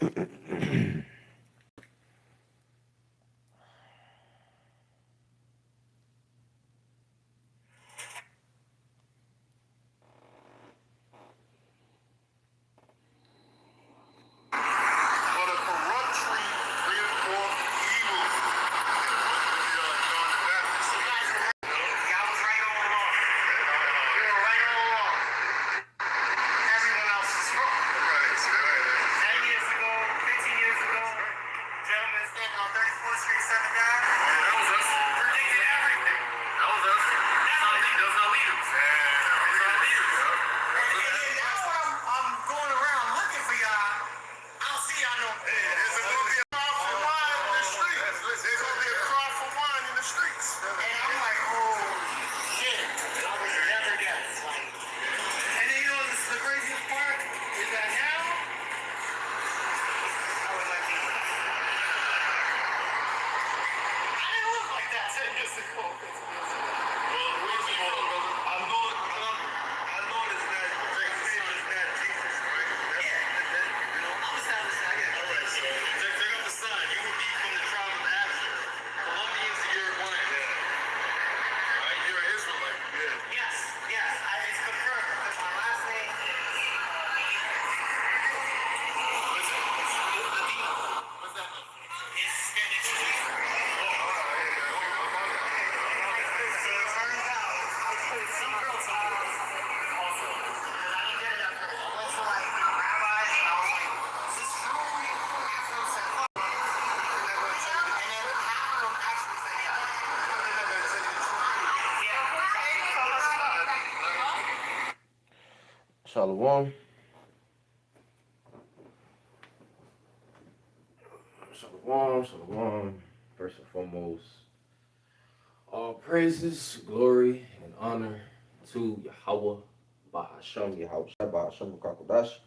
But a corrupt tree bringeth forth evil. John the Baptist. Y'all was right all along. You were right all along. Everyone else is wrong. Right. 10 years ago, 15 years ago, gentleman standing on 34th Street, 7th Ave. That was us. Predicted everything. That was us. That's our leaders. Those are our leaders. And then that's why I'm going around looking for y'all. I don't see y'all no more. There's going to be a cry for wine in the streets. There's going to be a cry for wine in the streets. And I'm like, oh, shit. I was never guessed. Like, and then you know this is the craziest part is that now I was like, I didn't look like that 10 years ago. 15 years ago. Well, where's the brother? I know it's not Jesus, right? You know, I'm a sound aside. Yeah. All right, so check out the sign. You will be from the tribe of Asher. Colombians to Uruguayan. Yeah. Right? You're an Israelite. Yeah. Yes. It's confirmed because my last name is what's that? Ladino. What's that mean? It's Spanish. Oh, all right. So it turns out some girl told me also because I didn't get it at first. I went to like rabbis and I was like, is this true? Half of them said fuck. And then half of them actually said yeah. Shalom. Shalom. First and foremost, all praises, glory, and honor to Yahweh, Bahasham, Yahweh, Bahasham, Kakodash.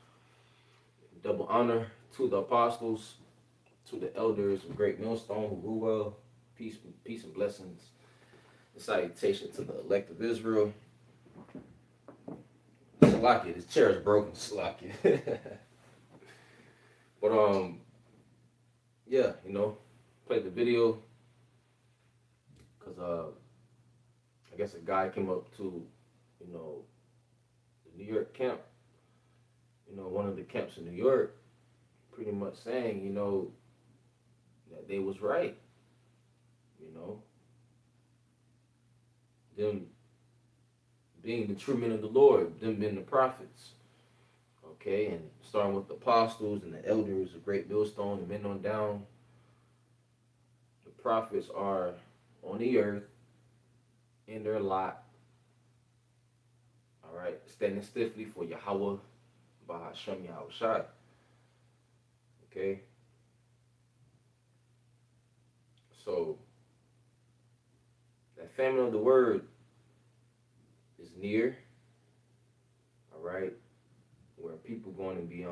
Double honor to the apostles, to the elders of Great Millstone, who rule well. Peace and blessings. And salutation to the elect of Israel. Slacky, this chair is broken, Slacky. But yeah, played the video because I guess a guy came up to, the New York camp, one of the camps in New York, pretty much saying, that they was right, them being the true men of the Lord, them being the prophets, okay, and starting with the apostles and the elders of Great Millstone and men on down. The prophets are on the earth in their lot, all right, standing stiffly for Yahweh, Bahasham Yahushai, okay? So, that famine of the word is near, all right, where people going to be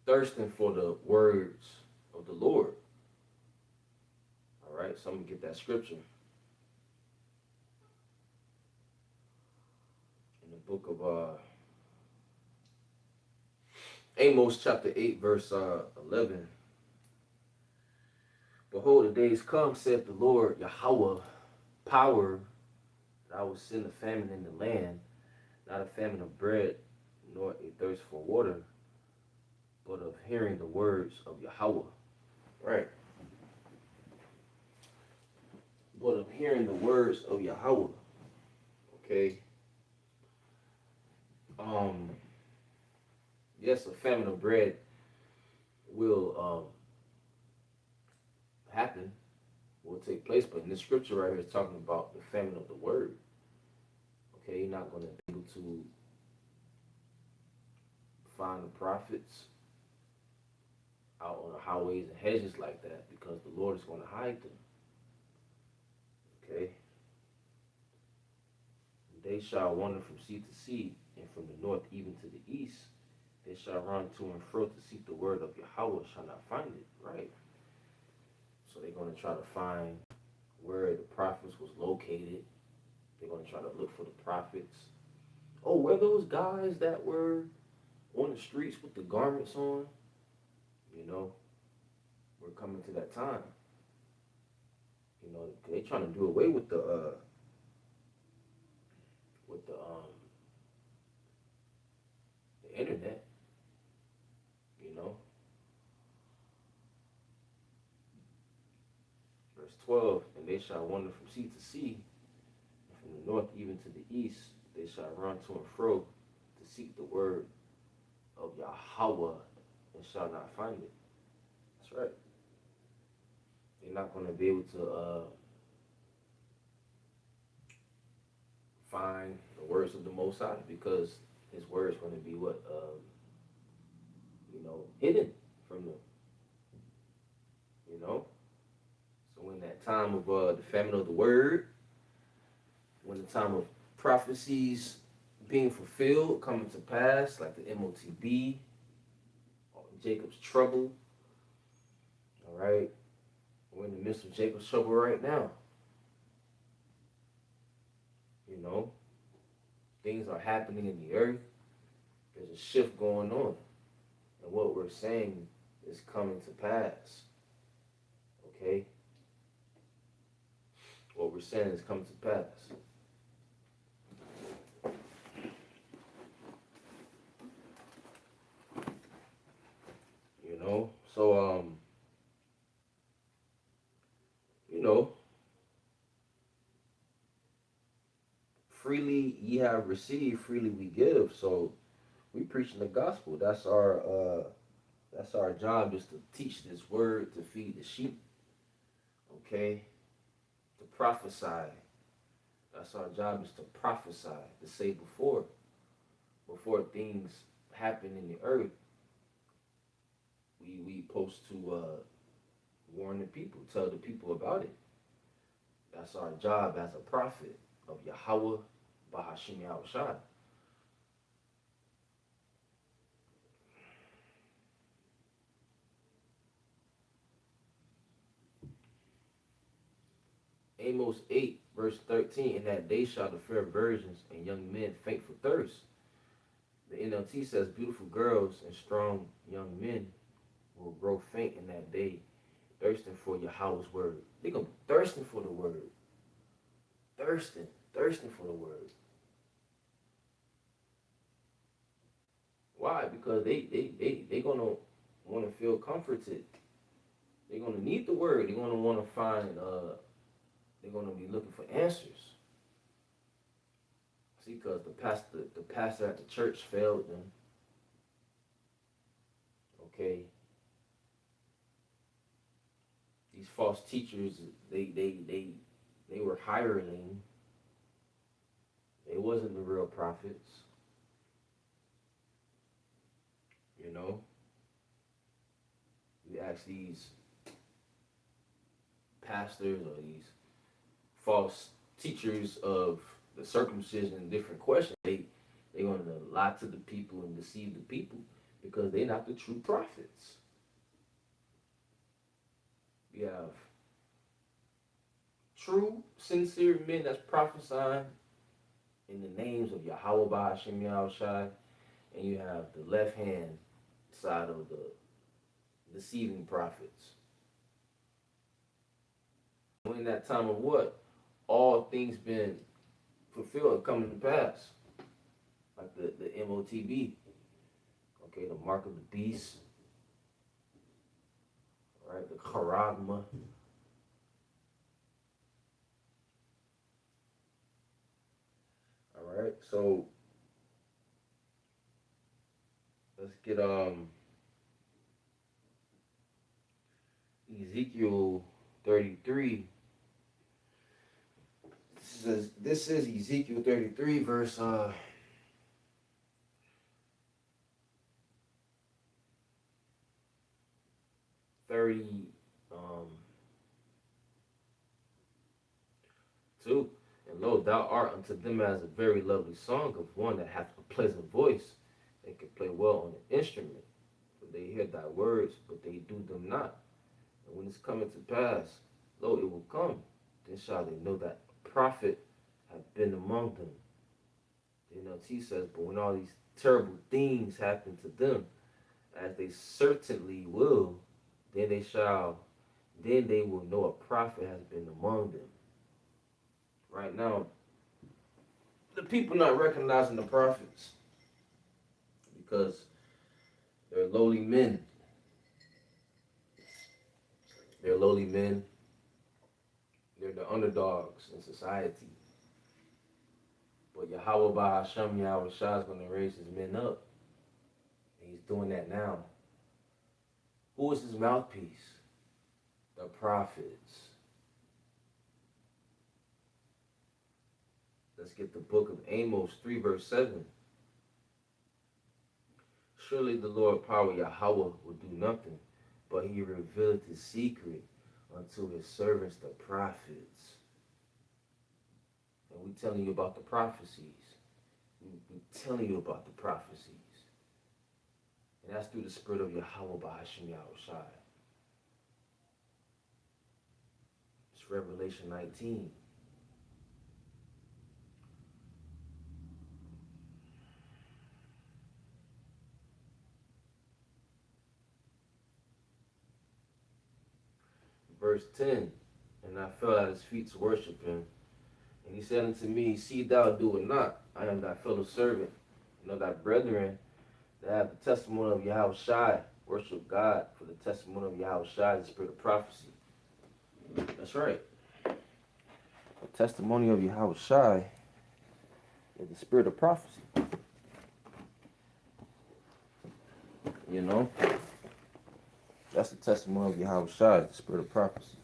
thirsting for the words of the Lord, all right? So I'm going to get that scripture. In the book of Amos chapter 8, verse 11. Behold, the days come, saith the Lord, Yahweh, power, that I will send a famine in the land, not a famine of bread, nor a thirst for water, but of hearing the words of Yahweh. Right. But of hearing the words of Yahweh. Okay. Yes, a famine of bread will happen, will take place, but in this scripture right here is talking about the famine of the word. Okay, you're not going to be able to find the prophets out on the highways and hedges like that because the Lord is going to hide them. Okay? They shall wander from sea to sea, and from the north even to the east. They shall run to and fro to seek the word of Yahweh, shall not find it. Right? So they're going to try to find where the prophets was located. They're going to try to look for the prophets. Oh, where those guys that were on the streets with the garments on, you know, we're coming to that time. You know, they trying to do away with the internet. You know, verse 12, and they shall wander from sea to sea, and from the north even to the east. They shall run to and fro to seek the word of Yahweh and shall not find it. That's right. They're not going to be able to find the words of the Most High because His word is going to be what hidden from them. You know. So when that time of the famine of the word, when the time of prophecies being fulfilled, coming to pass, like the MOTB, Jacob's trouble. All right, we're in the midst of Jacob's trouble right now. You know, things are happening in the earth. There's a shift going on. And what we're saying is coming to pass. Okay? What we're saying is coming to pass. You know? So, freely ye have received, freely we give. So we preaching the gospel. That's our job, is to teach this word, to feed the sheep. Okay? To prophesy. That's our job, is to prophesy, to say before things happen in the earth. We supposed to warn the people, tell the people about it. That's our job as a prophet of Yahweh Bahashim Yahushua. Amos 8, verse 13, in that day shall the fair virgins and young men faint for thirst. The NLT says beautiful girls and strong young men will grow faint in that day, thirsting for Yahweh's word. They're going to be thirsting for the word. Thirsting for the word. Why? Because they going to want to feel comforted. They're going to need the word. They're going to want to find, they're going to be looking for answers. See, because the pastor at the church failed them. Okay. These false teachers, they were hireling. They wasn't the real prophets. You know? You ask these pastors or these false teachers of the circumcision different questions, they're going to lie to the people and deceive the people because they're not the true prophets. We have true, sincere men that's prophesying in the names of Yahweh Bahashim Yahushai, and you have the left hand side of the deceiving prophets. In that time of what? All things been fulfilled, coming to pass. Like the MOTB. Okay, the mark of the beast. Right, the charagma. Alright, so let's get Ezekiel 33. This is Ezekiel 33, verse 32. And lo, thou art unto them as a very lovely song of one that hath a pleasant voice, and can play well on an instrument. For they hear thy words, but they do them not. And when it's coming to pass, lo, it will come. Then shall they know that a prophet hath been among them. The NLT says, but when all these terrible things happen to them, as they certainly will, then they will know a prophet has been among them. Right now, the people not recognizing the prophets because they're lowly men. They're lowly men. They're the underdogs in society. But Yahweh by Hashem Yahweh Shah is going to raise his men up. And he's doing that now. Who is his mouthpiece? The prophets. Let's get the book of Amos 3 verse 7. Surely the Lord power Yahweh will do nothing, but he revealed his secret unto his servants the prophets. And we telling you about the prophecies. We telling you about the prophecies. And that's through the spirit of Yahweh by Hashem Yahushai. It's Revelation 19. Verse 10, and I fell at his feet to worship him. And he said unto me, see thou do it not. I am thy fellow servant, and of thy brethren that have the testimony of Yahushai. Worship God, for the testimony of Yahushai is the spirit of prophecy. That's right. The testimony of Yahushai is the spirit of prophecy. You know? That's the testimony of Yahushai, the spirit of prophecy.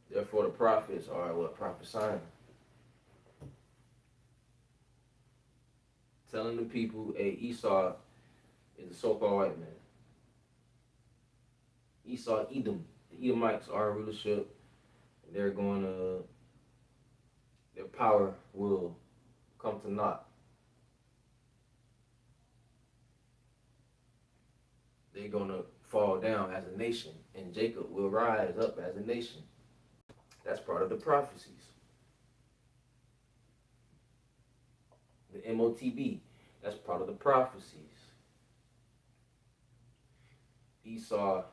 Therefore, the prophets are what? Prophesying. Telling the people, hey, Esau is a so-called white man. Esau, Edom. The Edomites are in rulership. They're going to, their power will come to naught. They're going to fall down as a nation, and Jacob will rise up as a nation. That's part of the prophecies. The MOTB, that's part of the prophecies. Esau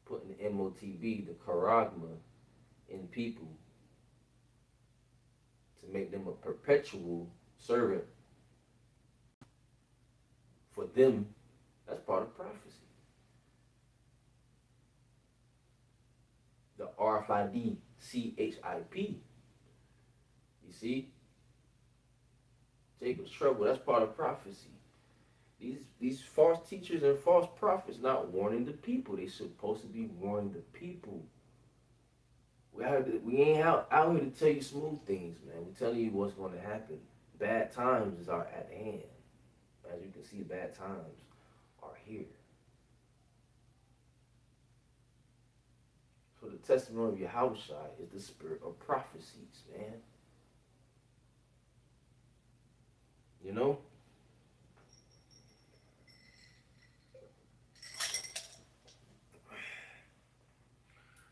putting the MOTB, the charagma, in people to make them a perpetual servant. For them, that's part of prophecy. The RFID, CHIP. You see? Jacob's trouble, that's part of prophecy. These false teachers and false prophets not warning the people. They're supposed to be warning the people. We ain't out here to tell you smooth things, man. We're telling you what's going to happen. Bad times are at hand. As you can see, bad times are here. So the testimony of Yahushua is the spirit of prophecies, man. You know?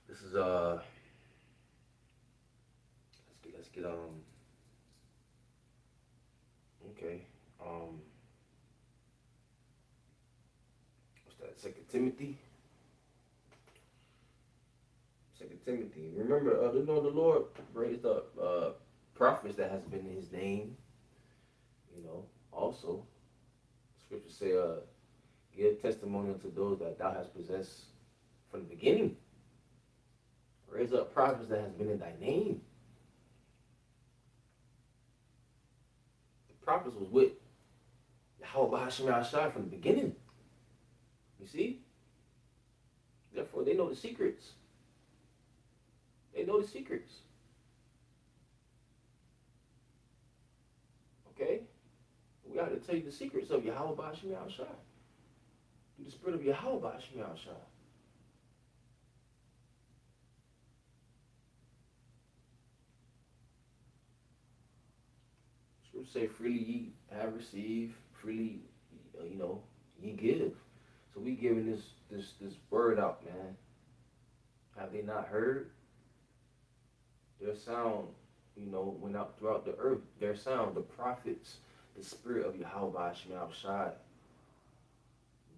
This is let's get okay. What's that? Second Timothy. Remember, the Lord raised up prophets that has been in his name. You know, also, scriptures say, give testimony unto those that thou hast possessed from the beginning. Raise up prophets that has been in thy name. The prophets was with Yahweh Hashem Yahshai from the beginning. You see? Therefore, they know the secrets. They know the secrets. Okay? We got to tell you the secrets of Yahweh Hashem Yahshai. Through the spirit of Yahweh Hashem Yahshai. Scripture say, freely ye have received, freely, ye give. So we giving this word out, man. Have they not heard? Their sound, went out throughout the earth. Their sound, the prophets, the spirit of Yahweh Shemel Shai,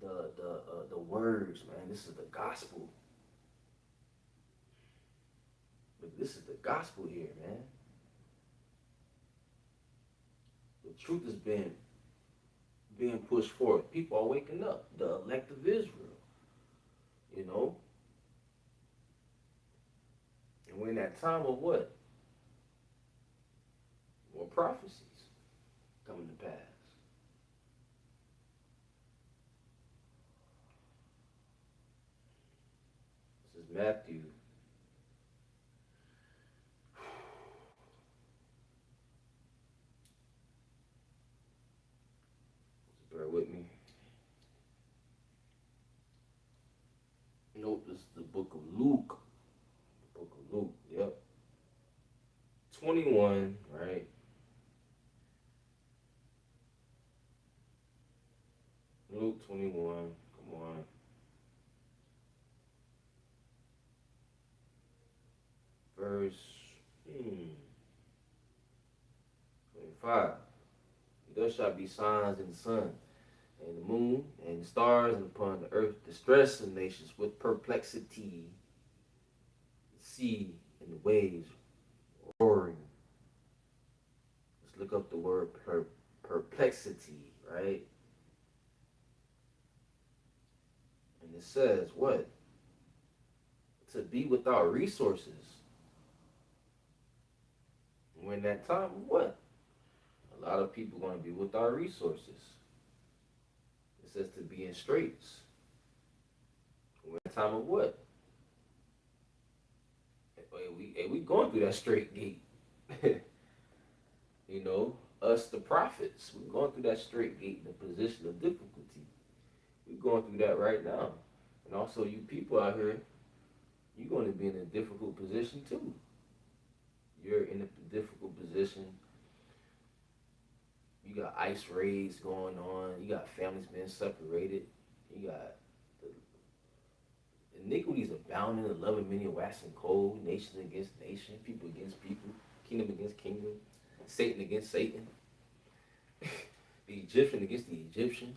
the words, man. This is the gospel. This is the gospel here, man. The truth has been being pushed forth. People are waking up. The elect of Israel, you know. And we're in that time of what? More prophecies coming to pass. This is Matthew. Bear with me. Nope, this is the book of Luke. The book of Luke, yep. 21, right? Luke 21, come on. Verse 25. There shall be signs in the sun, and the moon, and the stars, and upon the earth distress of nations with perplexity, the sea and the waves roaring. Let's look up the word perplexity, right? And it says what? To be without resources. We're in that time of what? A lot of people are going to be without resources. It says to be in straits. We're in a time of what? We going through that straight gate. Us the prophets, we're going through that straight gate in a position of difficulty. We're going through that right now. And also you people out here, you're going to be in a difficult position too. You're in a difficult position. You got ICE raids going on. You got families being separated. You got the iniquities abounding, the love of many waxing cold, nation against nation, people against people, kingdom against kingdom, Satan against Satan, the Egyptian against the Egyptian,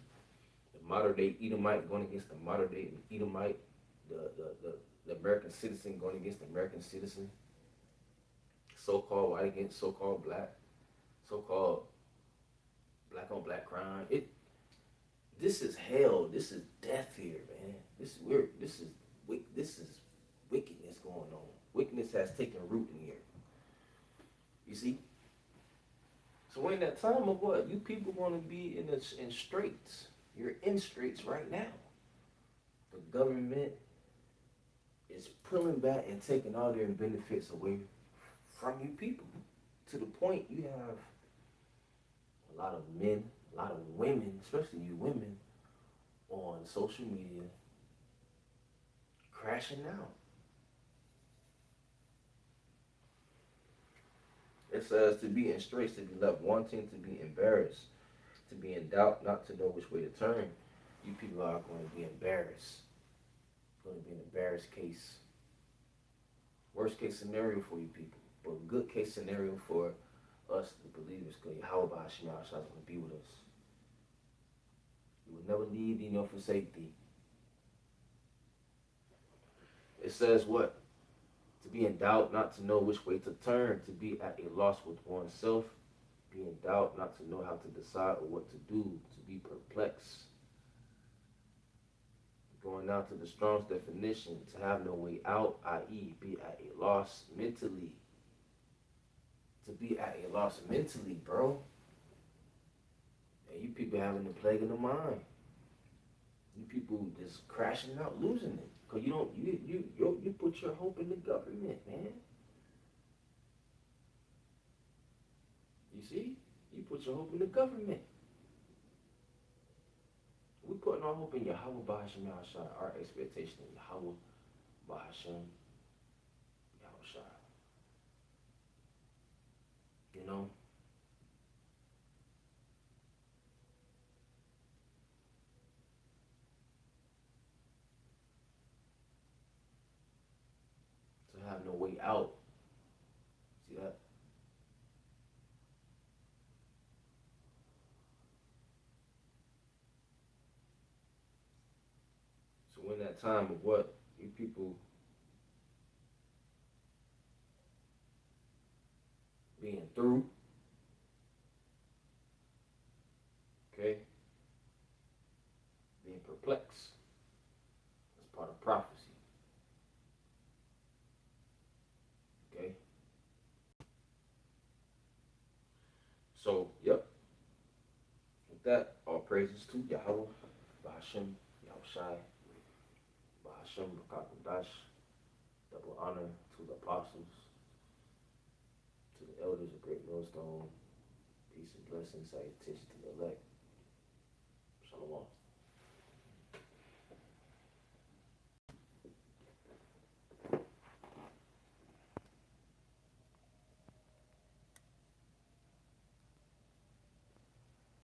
the modern day Edomite going against the modern day Edomite, the American citizen going against the American citizen, so-called white against so-called black, so-called black on black crime. This is hell. This is death here, man. This is wickedness going on. Wickedness has taken root in here. You see? So we're in that time of what? You people want to be in straits. You're in straits right now. The government is pulling back and taking all their benefits away from you people. To the point you have a lot of men, a lot of women, especially you women, on social media crashing out. It says to be in straits, to be left wanting, to be embarrassed, to be in doubt, not to know which way to turn. You people are going to be embarrassed. It's going to be an embarrassed case. Worst case scenario for you people, but good case scenario for us, the believers, because Yahweh Shema is going to be with us. He will never leave thee nor forsake thee. It says what? To be in doubt, not to know which way to turn, to be at a loss with oneself, be in doubt, not to know how to decide or what to do, to be perplexed. Going down to the Strong's definition, to have no way out, i.e., be at a loss mentally. To be at a loss mentally, bro. And you people having the plague of the mind. You people just crashing out, losing it. Because you put your hope in the government, man. You see? You put your hope in the government. We're putting our hope in Yahweh Bahasham Yahushua, our expectation in Yahweh Bahasham Yahushua. You know? have no way out. See that? So in that time of what you people being through, okay, being perplexed, that's part of prophecy, okay? So, yep, with that, all praises to Yahweh, Bahashem, Yahushai, Bahashem, Bakakodash, double honor to the apostles, to the elders of Great Millstone, peace and blessings, salutations to the elect.